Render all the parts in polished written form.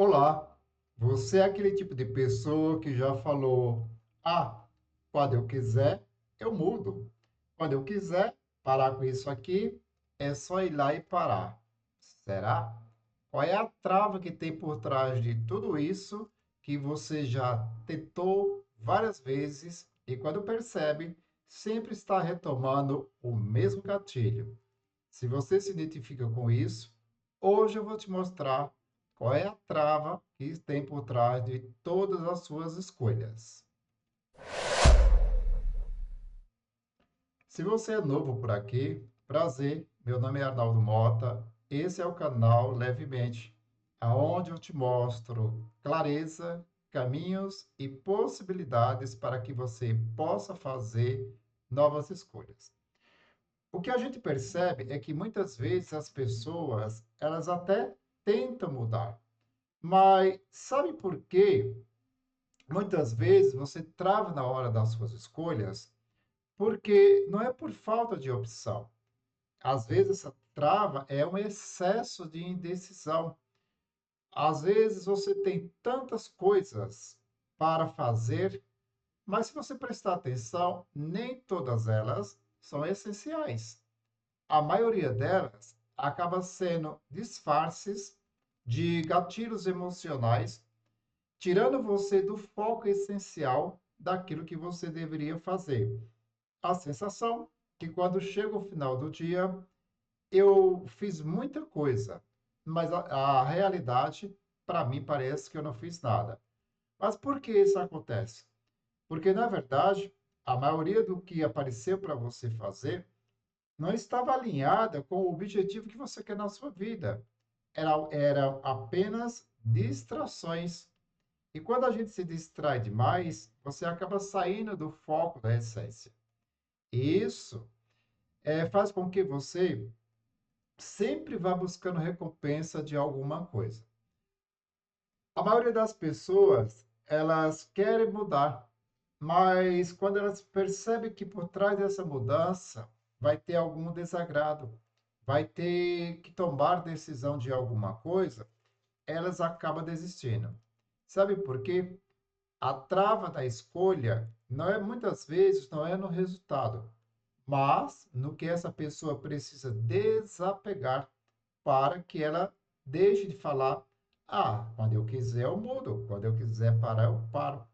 Olá, você é aquele tipo de pessoa que já falou: Ah, quando eu quiser, eu mudo. Quando eu quiser parar com isso aqui, é só ir lá e parar. Será? Qual é a trava que tem por trás de tudo isso que você já tentou várias vezes e quando percebe, sempre está retomando o mesmo gatilho? Se você se identifica com isso, hoje eu vou te mostrar qual é a trava que tem por trás de todas as suas escolhas. Se você é novo por aqui, prazer, meu nome é Arnaldo Mota, esse é o canal Levemente, aonde eu te mostro clareza, caminhos e possibilidades para que você possa fazer novas escolhas. O que a gente percebe é que muitas vezes as pessoas, elas até tentam mudar, mas sabe por quê? Muitas vezes você trava na hora das suas escolhas, porque não é por falta de opção. Às vezes essa trava é um excesso de indecisão. Às vezes você tem tantas coisas para fazer, mas se você prestar atenção, nem todas elas são essenciais. A maioria delas acaba sendo disfarces de gatilhos emocionais, tirando você do foco essencial daquilo que você deveria fazer. A sensação que quando chega o final do dia, eu fiz muita coisa, mas a realidade, para mim, parece que eu não fiz nada. Mas por que isso acontece? Porque, na verdade, a maioria do que apareceu para você fazer não estava alinhada com o objetivo que você quer na sua vida. Era apenas distrações. E quando a gente se distrai demais, você acaba saindo do foco da essência. E isso faz com que você sempre vá buscando recompensa de alguma coisa. A maioria das pessoas, elas querem mudar, mas quando elas percebem que por trás dessa mudança vai ter algum desagrado, vai ter que tomar decisão de alguma coisa, elas acabam desistindo. Sabe por quê? A trava da escolha não é muitas vezes não é no resultado, mas no que essa pessoa precisa desapegar para que ela deixe de falar: "Ah, quando eu quiser eu mudo, quando eu quiser parar eu paro".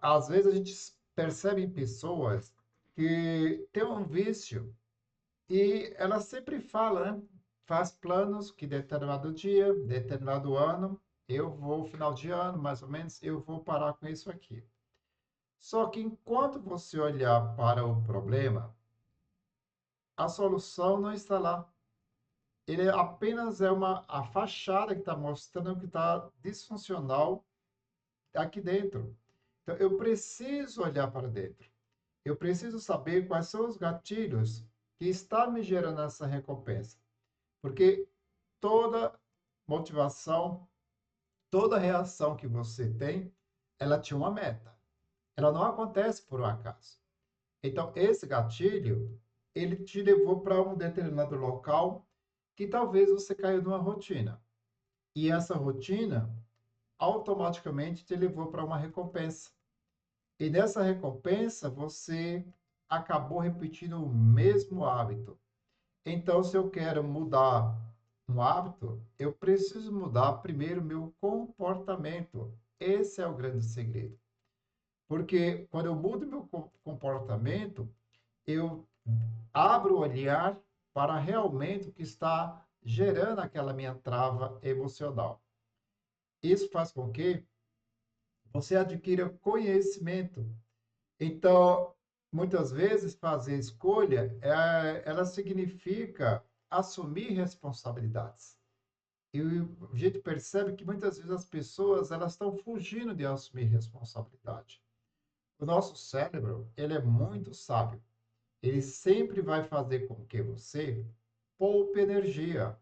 Às vezes a gente percebe em pessoas que têm um vício e ela sempre fala, né? Faz planos que determinado dia, determinado ano, eu vou, final de ano, mais ou menos, eu vou parar com isso aqui. Só que enquanto você olhar para o problema, a solução não está lá. Ele apenas é a fachada que está mostrando que está disfuncional aqui dentro. Então, eu preciso olhar para dentro. Eu preciso saber quais são os gatilhos que estão me gerando essa recompensa. Porque toda motivação, toda reação que você tem, ela tinha uma meta. Ela não acontece por um acaso. Então, esse gatilho, ele te levou para um determinado local que talvez você caiu numa rotina. E essa rotina automaticamente te levou para uma recompensa. E nessa recompensa, você acabou repetindo o mesmo hábito. Então, se eu quero mudar um hábito, eu preciso mudar primeiro meu comportamento. Esse é o grande segredo. Porque quando eu mudo meu comportamento, eu abro o olhar para realmente o que está gerando aquela minha trava emocional. Isso faz com que você adquira conhecimento. Então, muitas vezes fazer escolha, ela significa assumir responsabilidades. E a gente percebe que muitas vezes as pessoas elas estão fugindo de assumir responsabilidade. O nosso cérebro, ele é muito sábio. Ele sempre vai fazer com que você poupe energia.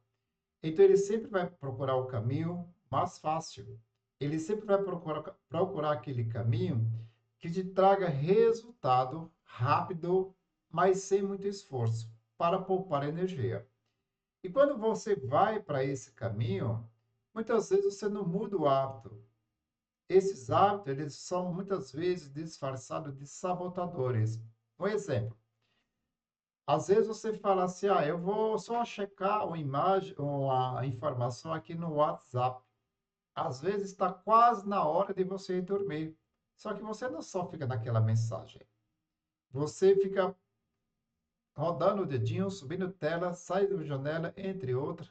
Então, ele sempre vai procurar o caminho mais fácil. Ele sempre vai procurar aquele caminho que te traga resultado rápido, mas sem muito esforço, para poupar energia. E quando você vai para esse caminho, muitas vezes você não muda o hábito. Esses hábitos, eles são muitas vezes disfarçados de sabotadores. Um exemplo, às vezes você fala assim, eu vou só checar uma imagem, uma informação aqui no WhatsApp. Às vezes está quase na hora de você ir dormir. Só que você não só fica naquela mensagem. Você fica rodando o dedinho, subindo tela, sai da janela, entre outras.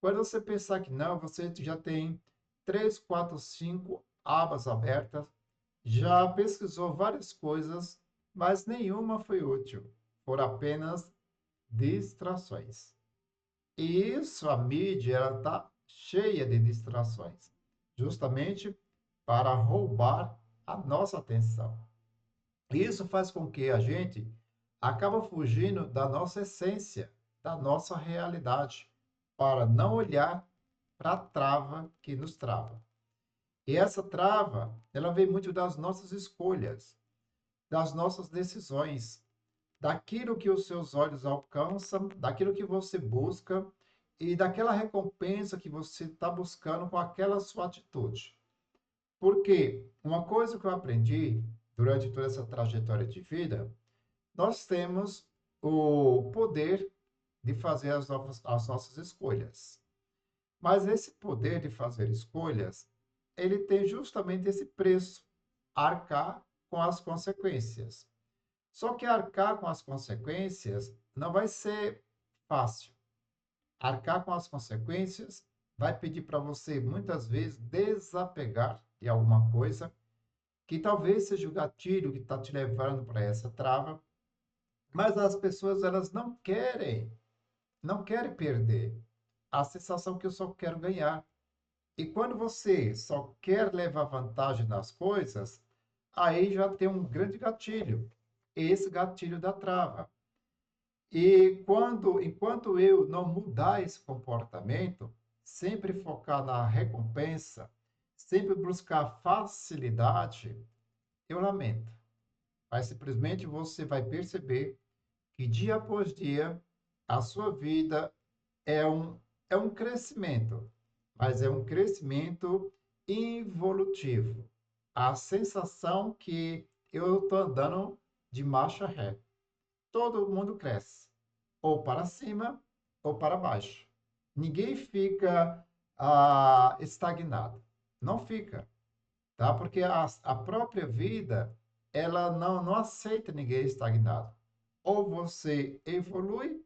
Quando você pensar que não, você já tem 3, 4, 5 abas abertas, já pesquisou várias coisas, mas nenhuma foi útil. Foram apenas distrações. E isso, a mídia, ela está cheia de distrações, justamente para roubar a nossa atenção. Isso faz com que a gente acaba fugindo da nossa essência, da nossa realidade, para não olhar para a trava que nos trava. E essa trava, ela vem muito das nossas escolhas, das nossas decisões, daquilo que os seus olhos alcançam, daquilo que você busca e daquela recompensa que você está buscando com aquela sua atitude. Porque uma coisa que eu aprendi durante toda essa trajetória de vida, nós temos o poder de fazer as nossas escolhas. Mas esse poder de fazer escolhas, ele tem justamente esse preço, arcar com as consequências. Só que arcar com as consequências não vai ser fácil. Arcar com as consequências vai pedir para você, muitas vezes, desapegar de alguma coisa que talvez seja o gatilho que está te levando para essa trava, mas as pessoas elas não querem perder. A sensação que eu só quero ganhar. E quando você só quer levar vantagem nas coisas, aí já tem um grande gatilho, esse gatilho da trava. E enquanto eu não mudar esse comportamento, sempre focar na recompensa, sempre buscar facilidade, eu lamento. Mas simplesmente você vai perceber que dia após dia a sua vida é um crescimento, mas é um crescimento involutivo. A sensação que eu estou andando de marcha ré. Todo mundo cresce, ou para cima ou para baixo. Ninguém fica estagnado. Não fica, tá? Porque a própria vida, ela não aceita ninguém estagnado. Ou você evolui,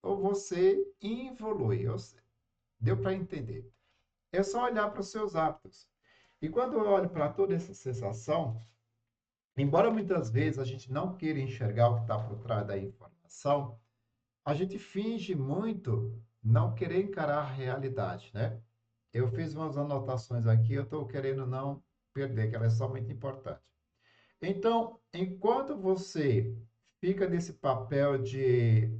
ou você involui. Deu para entender? É só olhar para os seus hábitos. E quando eu olho para toda essa sensação, embora muitas vezes a gente não queira enxergar o que está por trás da informação, a gente finge muito não querer encarar a realidade, né? Eu fiz umas anotações aqui, eu estou querendo não perder, que ela é somente importante. Então, enquanto você fica nesse papel de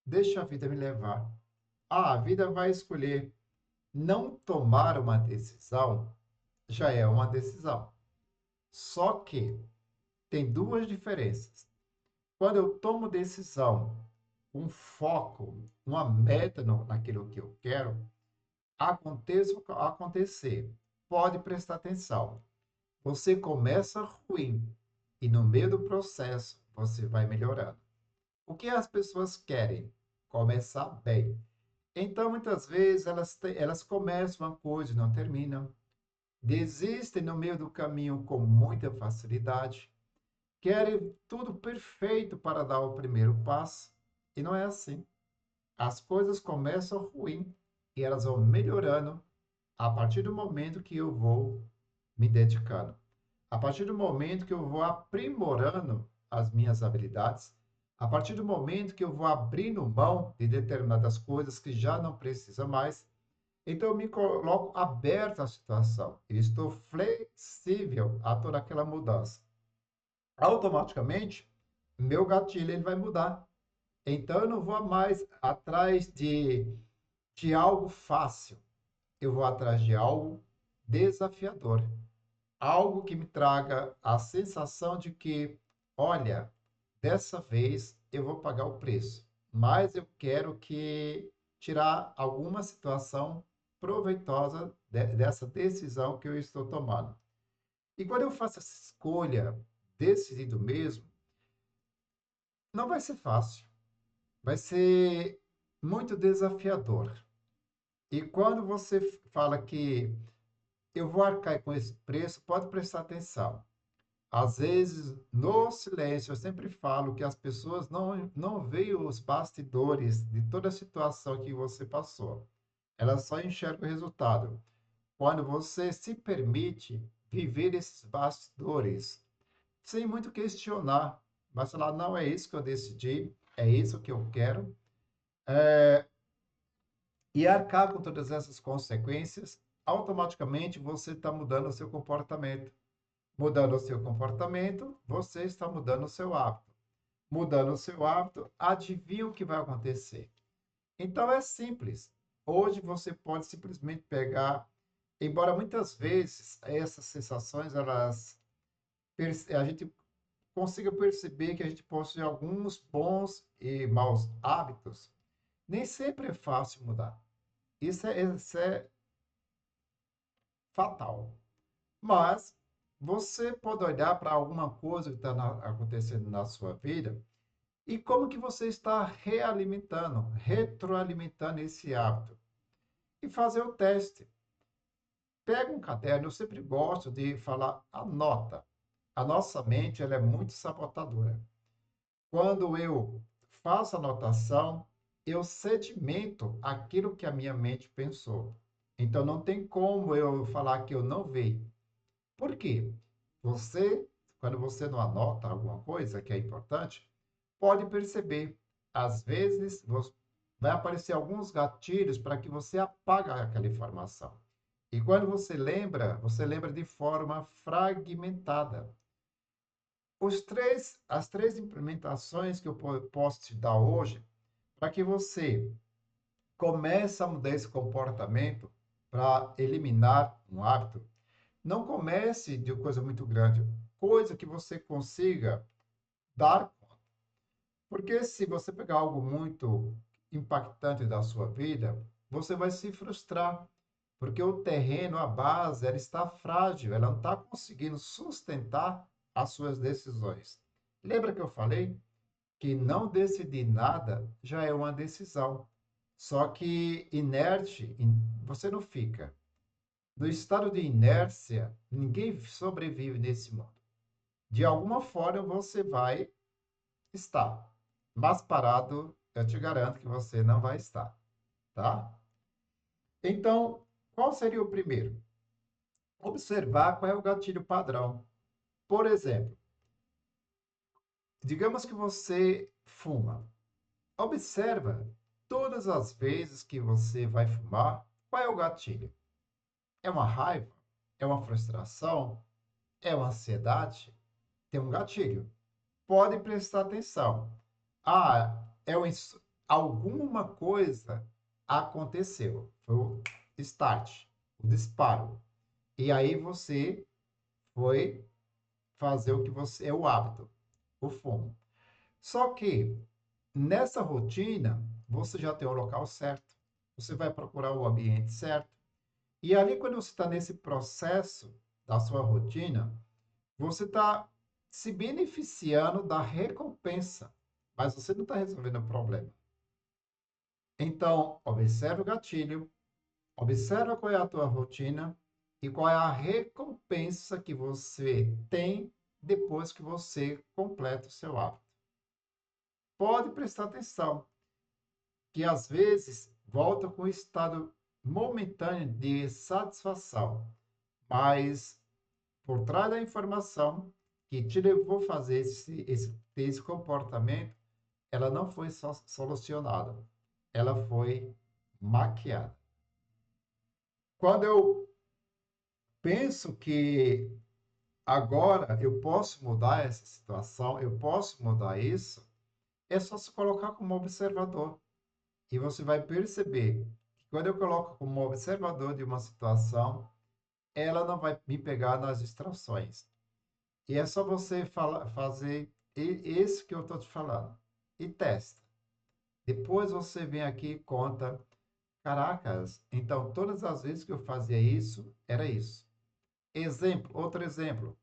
deixa a vida me levar, a vida vai escolher não tomar uma decisão, já é uma decisão. Só que tem duas diferenças. Quando eu tomo decisão, um foco, uma meta naquilo que eu quero, aconteça o que acontecer, pode prestar atenção. Você começa ruim e no meio do processo você vai melhorando. O que as pessoas querem? Começar bem. Então, muitas vezes, elas começam uma coisa e não terminam. Desistem no meio do caminho com muita facilidade. Querem tudo perfeito para dar o primeiro passo. E não é assim. As coisas começam ruim e elas vão melhorando a partir do momento que eu vou me dedicando. A partir do momento que eu vou aprimorando as minhas habilidades, a partir do momento que eu vou abrindo mão de determinadas coisas que já não precisa mais, então eu me coloco aberto à situação. Eu estou flexível a toda aquela mudança. Automaticamente, meu gatilho ele vai mudar. Então eu não vou mais atrás de algo fácil. Eu vou atrás de algo desafiador. Algo que me traga a sensação de que, olha, dessa vez eu vou pagar o preço. mais eu quero que tirar alguma situação proveitosa dessa decisão que eu estou tomando. E quando eu faço essa escolha decidido mesmo, não vai ser fácil, vai ser muito desafiador. E quando você fala que eu vou arcar com esse preço, pode prestar atenção. Às vezes, no silêncio, eu sempre falo que as pessoas não veem os bastidores de toda a situação que você passou. Elas só enxergam o resultado. Quando você se permite viver esses bastidores, sem muito questionar, mas falar, não é isso que eu decidi, é isso que eu quero, e arcar com todas essas consequências, automaticamente você está mudando o seu comportamento. Mudando o seu comportamento, você está mudando o seu hábito. Mudando o seu hábito, adivinha o que vai acontecer. Então é simples. Hoje você pode simplesmente pegar, embora muitas vezes essas sensações, a gente consiga perceber que a gente possui alguns bons e maus hábitos, nem sempre é fácil mudar. Isso é fatal. Mas você pode olhar para alguma coisa que está acontecendo na sua vida e como que você está realimentando, retroalimentando esse hábito. E fazer o teste. Pega um caderno, eu sempre gosto de falar, anota. A nossa mente ela é muito sabotadora. Quando eu faço anotação, eu sedimento aquilo que a minha mente pensou. Então não tem como eu falar que eu não vejo. Por quê? Você, quando você não anota alguma coisa que é importante, pode perceber. Às vezes, vai aparecer alguns gatilhos para que você apague aquela informação. E quando você lembra de forma fragmentada. As três implementações que eu posso te dar hoje, para que você comece a mudar esse comportamento para eliminar um hábito, não comece de coisa muito grande, coisa que você consiga dar conta. Porque se você pegar algo muito impactante da sua vida, você vai se frustrar, porque o terreno, a base, ela está frágil, ela não está conseguindo sustentar as suas decisões. Lembra que eu falei que não decidir nada já é uma decisão. Só que inerte, você não fica. No estado de inércia, ninguém sobrevive nesse mundo. De alguma forma você vai estar, mas parado, eu te garanto que você não vai estar, tá? Então, qual seria o primeiro? Observar qual é o gatilho padrão. Por exemplo, digamos que você fuma. Observa todas as vezes que você vai fumar, qual é o gatilho? É uma raiva? É uma frustração? É uma ansiedade? Tem um gatilho. Pode prestar atenção. Ah, alguma coisa aconteceu. Foi o start, o disparo. E aí você foi fazer o que você é o hábito, o fumo. Só que nessa rotina, você já tem o local certo, você vai procurar o ambiente certo. E ali, quando você está nesse processo da sua rotina, você está se beneficiando da recompensa, mas você não está resolvendo o problema. Então, observe o gatilho, observe qual é a tua rotina e qual é a recompensa que você tem depois que você completa o seu hábito. Pode prestar atenção, que às vezes volta com um estado momentâneo de satisfação, mas por trás da informação que te levou a fazer ter esse comportamento, ela não foi só solucionada, ela foi maquiada. Quando eu penso que agora eu posso mudar essa situação, eu posso mudar isso, é só se colocar como observador. E você vai perceber que quando eu coloco como observador de uma situação, ela não vai me pegar nas distrações. E é só você fazer isso que eu estou te falando. E testa. Depois você vem aqui e conta, caracas, então todas as vezes que eu fazia isso, era isso. Exemplo, outro exemplo.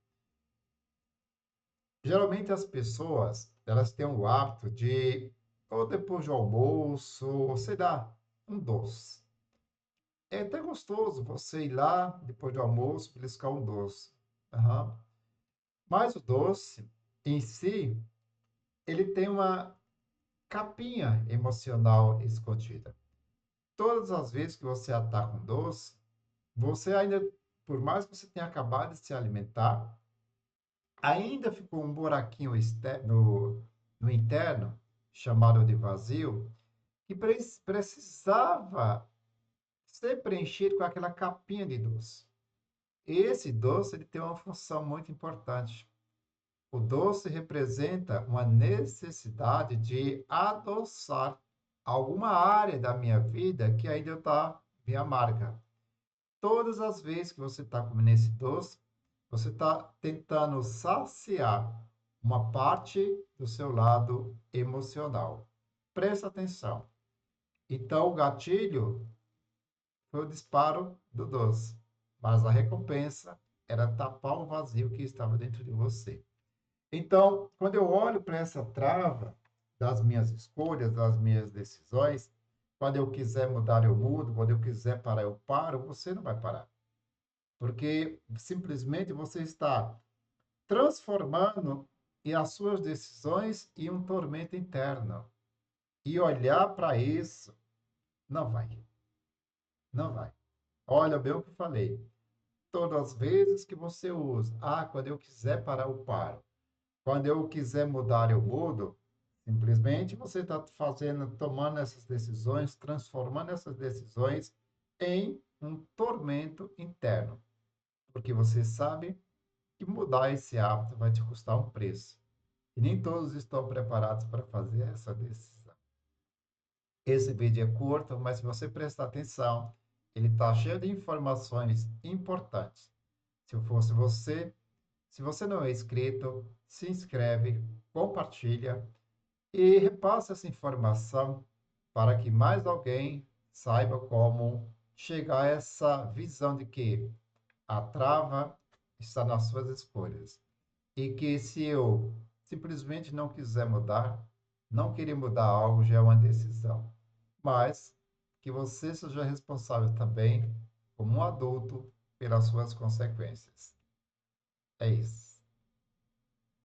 Geralmente as pessoas, elas têm o hábito de, ou depois do almoço, ou sei lá, um doce. É até gostoso você ir lá, depois do almoço, beliscar um doce. Aham. Mas o doce, em si, ele tem uma capinha emocional escondida. Todas as vezes que você ataca um doce, você ainda, por mais que você tenha acabado de se alimentar, ainda ficou um buraquinho no interno, chamado de vazio, que precisava ser preenchido com aquela capinha de doce. Esse doce ele tem uma função muito importante. O doce representa uma necessidade de adoçar alguma área da minha vida que ainda está me amarga. Todas as vezes que você está comendo esse doce, você está tentando saciar uma parte do seu lado emocional. Presta atenção. Então, o gatilho foi o disparo do doce, mas a recompensa era tapar o vazio que estava dentro de você. Então, quando eu olho para essa trava das minhas escolhas, das minhas decisões, quando eu quiser mudar, eu mudo, quando eu quiser parar, eu paro, você não vai parar. Porque simplesmente você está transformando as suas decisões em um tormento interno. E olhar para isso não vai, não vai. Olha bem o que eu falei. Todas as vezes que você usa, quando eu quiser parar, eu paro. Quando eu quiser mudar, eu mudo. Simplesmente você está fazendo, tomando essas decisões, transformando essas decisões em um tormento interno. Porque você sabe que mudar esse hábito vai te custar um preço. E nem todos estão preparados para fazer essa decisão. Esse vídeo é curto, mas se você prestar atenção, ele está cheio de informações importantes. Se eu fosse você, se você não é inscrito, se inscreve, compartilha e repassa essa informação para que mais alguém saiba como chegar a essa visão de que a trava está nas suas escolhas. E que se eu simplesmente não quiser mudar, não querer mudar algo já é uma decisão. Mas que você seja responsável também, como um adulto, pelas suas consequências. É isso.